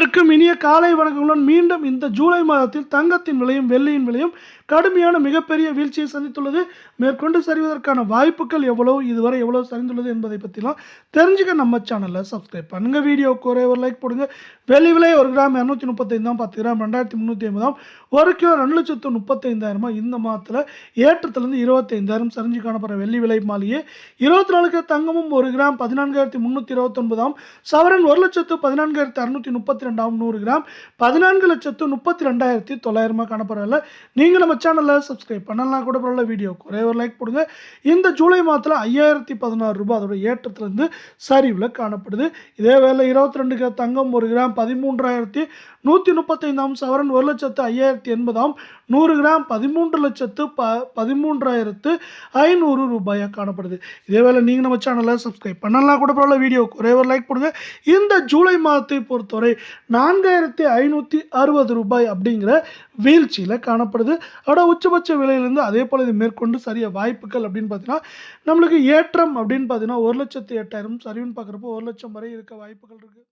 அனைவருக்கும் இனிய காலை வணக்கங்களுடன் மீண்டும் இந்த ஜூலை மாதத்தில் தங்கத்தின் விலையும் வெள்ளியின் விலையும் கடுமையான மிகப்பெரிய வீழ்ச்சியை சந்தித்துள்ளது. மேற்கொண்டு சரிவதற்கான வாய்ப்புகள் எவ்வளவு, இதுவரை எவ்வளவு சரிந்துள்ளது என்பதை பற்றிலாம் தெரிஞ்சுக்க நம்ம சேனலில் சப்ஸ்கிரைப் பண்ணுங்க. வீடியோவுக்கு ஒரே ஒரு லைக் போடுங்க. வெள்ளி விலை 1 கிராம் 235 தான், 10 கிராம் 2350, 1 கிலோ 2,35,000. இந்த மாதத்தில் ஏற்றத்திலிருந்து 25,000 சரிஞ்சு காணப்படுற வெள்ளி விலை மாளிகை 24 கிலோ தங்கமும் 1 கிராம் 14,329, சவரன் 1,14,632, 100 கிராம் 14,32,900 காணப்படுறதில்ல. நீங்கள் நம்ம சேனலில் சப்ஸ்கிரைப் பண்ணலாம் கூட பரவாயில்ல, வீடியோக்கு ஒரே ஒரு லைக் போடுங்க. இந்த ஜூலை மாதத்தில் 5,016 ரூபாய் அதோட ஏற்றத்திலிருந்து சரிவில் காணப்படுது. இதே வேலை 22 கிலோ தங்கம் 1 கிராம் 13,135, சவரன் 1,05,080, 100 கிராம் 13,13,500 ரூபாயாக காணப்படுது. இதே வேலை நீங்கள் நம்ம சேனலில் சப்ஸ்கிரைப் பண்ணலாம் கூட பரவாயில்ல, வீடியோக்கு ஒரே ஒரு லைக் போடுங்க. இந்த ஜூலை மாதத்தை பொறுத்தவரை 4,560 ரூபாய் அப்படிங்கிற வீழ்ச்சியில் காணப்படுது. அதோட உச்சபட்ச விலையிலிருந்து அதே போல் இது மேற்கொண்டு சரிய வாய்ப்புகள் அப்படின்னு பார்த்தீங்கன்னா, நம்மளுக்கு ஏற்றம் அப்படின்னு பார்த்தீங்கன்னா 1,08,000 சரிவுன்னு பார்க்குறப்போ 1 லட்சம் வரை இருக்க வாய்ப்புகள் இருக்குது.